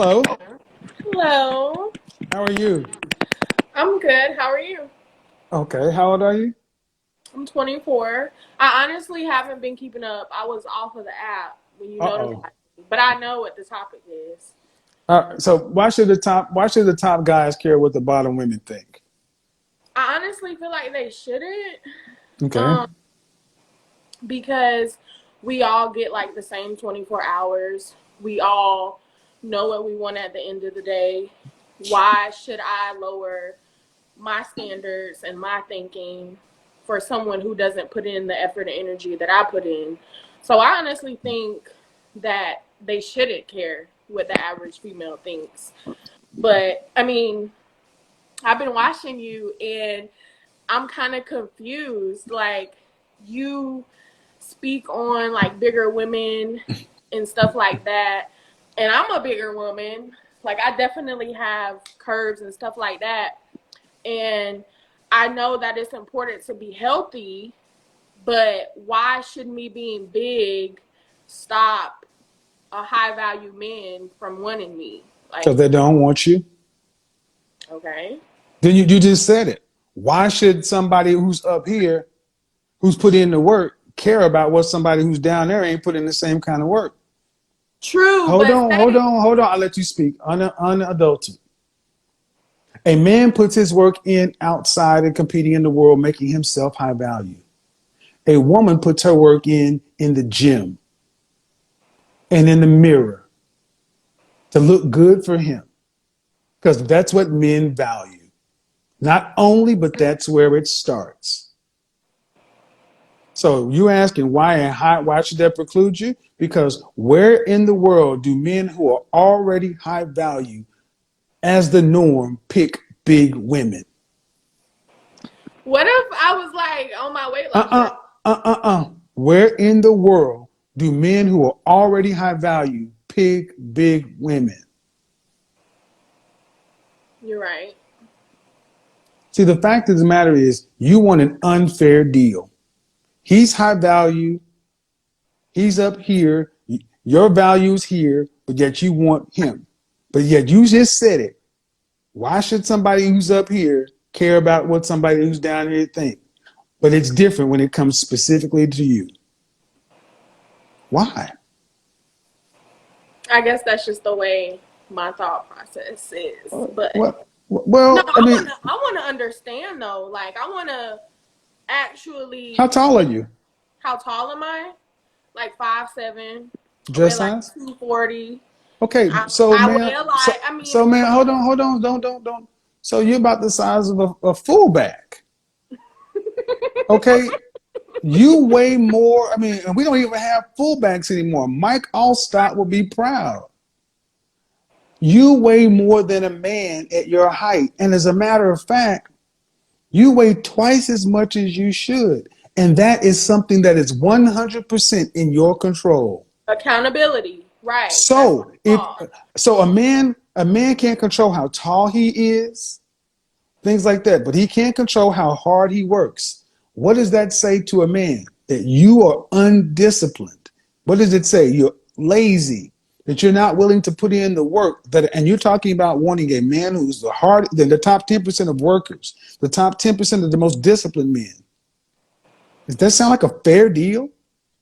Hello. Hello. How are you? I'm good. How are you? Okay. How old are you? I'm 24. I honestly haven't been keeping up. I was off of the app when you Uh-oh. notified me, but I know what the topic is. So why should the top guys care what the bottom women think? I honestly feel like they shouldn't, Okay. um, because we all get like the same 24 hours. We all know what we want at the end of the day. Why should I lower my standards and my thinking for someone who doesn't put in the effort and energy that I put in? So I honestly think that they shouldn't care what the average female thinks. But I mean, I've been watching you and I'm kind of confused. Like, you speak on like bigger women and stuff like that. And I'm a bigger woman. Like, I definitely have curves and stuff like that. And I know that it's important to be healthy, but why should me being big stop a high value man from wanting me? So Like, they don't want you. okay. Then you just said it. Why should somebody who's up here, who's put in the work, care about what somebody who's down there ain't put in the same kind of work? True, Hold but on, hold say, on, hold on. I'll let you speak. Unadulterated. A man puts his work in outside and competing in the world, making himself high value. A woman puts her work in the gym and in the mirror to look good for him because that's what men value. Not only, but that's where it starts. So you asking why should that preclude you? Because where in the world do men who are already high value as the norm pick big women? what if I was like on my weight loss journey? Uh-uh, uh-uh. Where in the world do men who are already high value pick big women? You're right. See, the fact of the matter is you want an unfair deal. He's high value. He's up here. Your value's here, but yet you want him. But yet you just said it. Why should somebody who's up here care about what somebody who's down here think? But it's different when it comes specifically to you. Why? I guess that's just the way my thought process is. But no, Well, I I mean, wanna I wanna understand though. Like, I wanna how actually tall are you? how tall am I? Like 5'7". I weigh Dress like size? 240. Okay, so I weigh man, a so lot. I mean, so man, hold on, don't. So you're about the size of a fullback. Okay, you weigh more. I mean, and we don't even have fullbacks anymore. Mike Allstott will be proud. You weigh more than a man at your height. And as a matter of fact, you weigh twice as much as you should. And that is something that is 100% in your control. accountability. Right. That's my So if fault. so a man can't control how tall he is, things like that, but he can't control how hard he works. What does that say to a man? That you are undisciplined. What does it say? You're lazy, that you're not willing to put in the work that, and you're talking about wanting a man who's the top 10% of workers, the top 10% of the most disciplined men. Does that sound like a fair deal?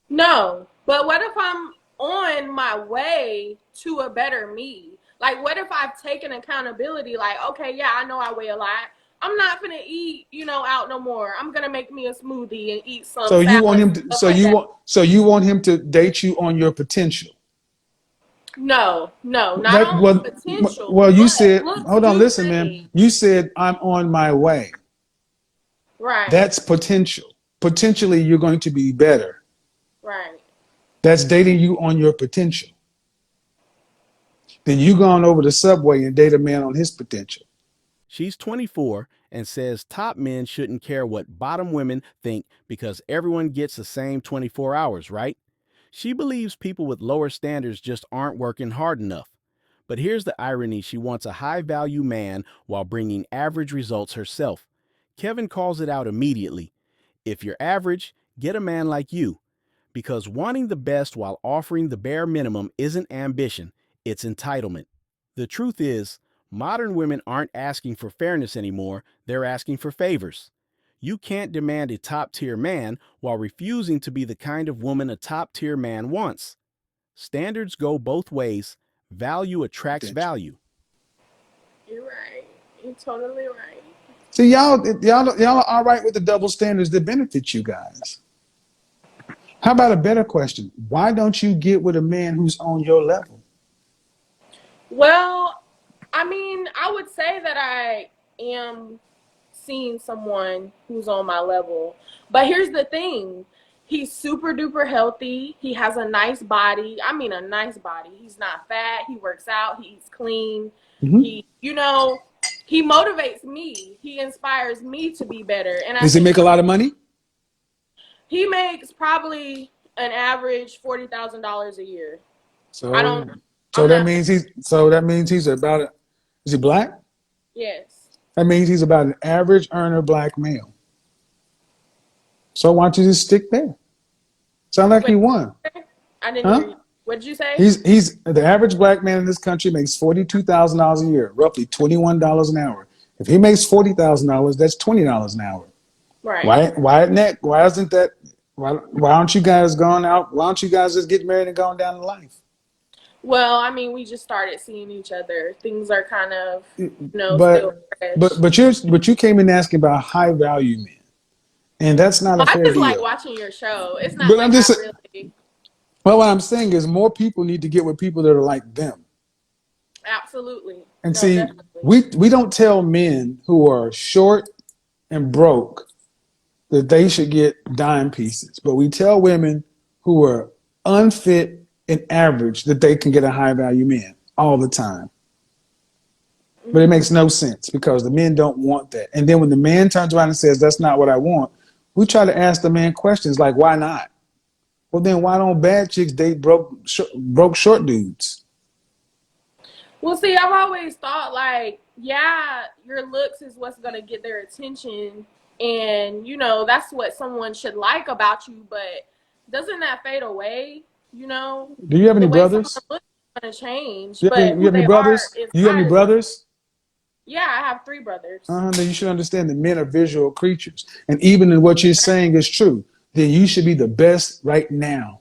No, but what if I'm on my way to a better me? Like, what if I've taken accountability? Like, okay, yeah, I know I weigh a lot. I'm not gonna eat, out no more. I'm gonna make me a smoothie and eat some So you want salads him and to, stuff like that. so you want him to date you on your potential. No, no, not That on my was potential, well, you but said, looks hold on, do listen, man. things. You said I'm on my way. Right, That's potential. Potentially, you're going to be better. right. That's dating you on your potential. Then you go on over the subway and date a man on his potential. She's 24 and says top men shouldn't care what bottom women think because everyone gets the same 24 hours, right? She believes people with lower standards just aren't working hard enough. But here's the irony: she wants a high value man while bringing average results herself. Kevin calls it out immediately. If you're average, get a man like you. Because wanting the best while offering the bare minimum isn't ambition, it's entitlement. The truth is, modern women aren't asking for fairness anymore, they're asking for favors. You can't demand a top tier man while refusing to be the kind of woman a top tier man wants. Standards go both ways. Value attracts That value. You're right. You're totally right. See, y'all are all right with the double standards that benefit you guys. How about a better question? Why don't you get with a man who's on your level? Well, I mean, I would say that I am seeing someone who's on my level. But here's the thing. He's super duper healthy. He has a nice body. I mean, a nice body. He's not fat. He works out. He eats clean. Mm-hmm. He motivates me. He inspires me to be better. And I Does he think make a lot of money? he makes probably an average $40,000 a year. I So, don't, so I'm that not, means he's about a, is he black? yes. That means he's about an average earner black male. So why don't you just stick there? Sound like Wait, you won, I didn't hear huh? you. What did you say? He's the average black man in this country makes $42,000 a year, roughly $21 an hour. If he makes $40,000, that's $20 an hour. Right. Why isn't that? Why aren't you guys going out? Why don't you guys just get married and going down to life? Well, I mean, we just started seeing each other. Things are kind of, still But fresh. you came in asking about high value men, and that's not a I fair just like deal. watching your show. It's not But like I'm I just really, well, what I'm saying is more people need to get with people that are like them. absolutely. And No, see, definitely. we don't tell men who are short and broke that they should get dime pieces, but we tell women who are unfit and average that they can get a high value man all the time. But it Hmm. makes no sense because the men don't want that. And then when the man turns around and says, "That's not what I want," we try to ask the man questions like, "Why not?" Well, then why don't bad chicks date broke short dudes? Well, see, I've always thought like, yeah, your looks is what's gonna get their attention, and that's what someone should like about you. But doesn't that fade away? Do you have any The way someone brothers? looks is gonna change, You have but any, you who have any they are brothers? You have any inside is gonna. brothers? Yeah, I have three brothers. Then you should understand that men are visual creatures. And even in what you're saying is true, then you should be the best right now.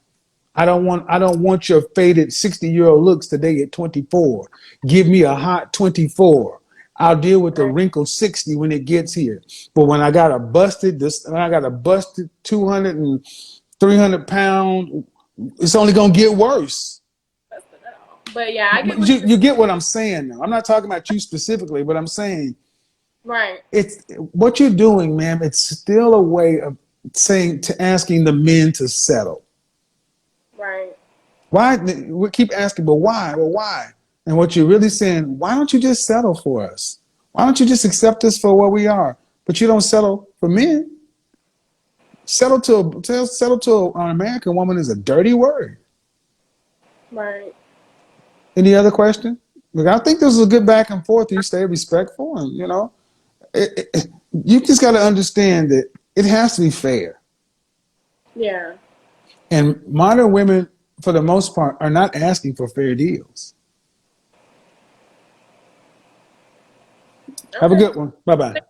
I don't want your faded 60-year-old looks today at 24. Give me a hot 24. I'll deal with the Right. wrinkled 60 when it gets here. But when I got a busted 200 and 300 pound, it's only gonna get worse. But yeah, I get what you're You get what saying. I'm saying now. I'm not talking about you specifically, but I'm saying Right. it's what you're doing, ma'am. It's still a way of saying to asking the men to settle. Right. Why we keep asking, but why? Well, why? And what you're really saying, why don't you just settle for us? Why don't you just accept us for where we are? But you don't settle for men. Settle to an American woman is a dirty word. Right. Any other question? Look, I think this is a good back and forth. You stay respectful, and you just got to understand that it has to be fair. Yeah. And modern women, for the most part, are not asking for fair deals. Have a Okay. good one. Bye bye.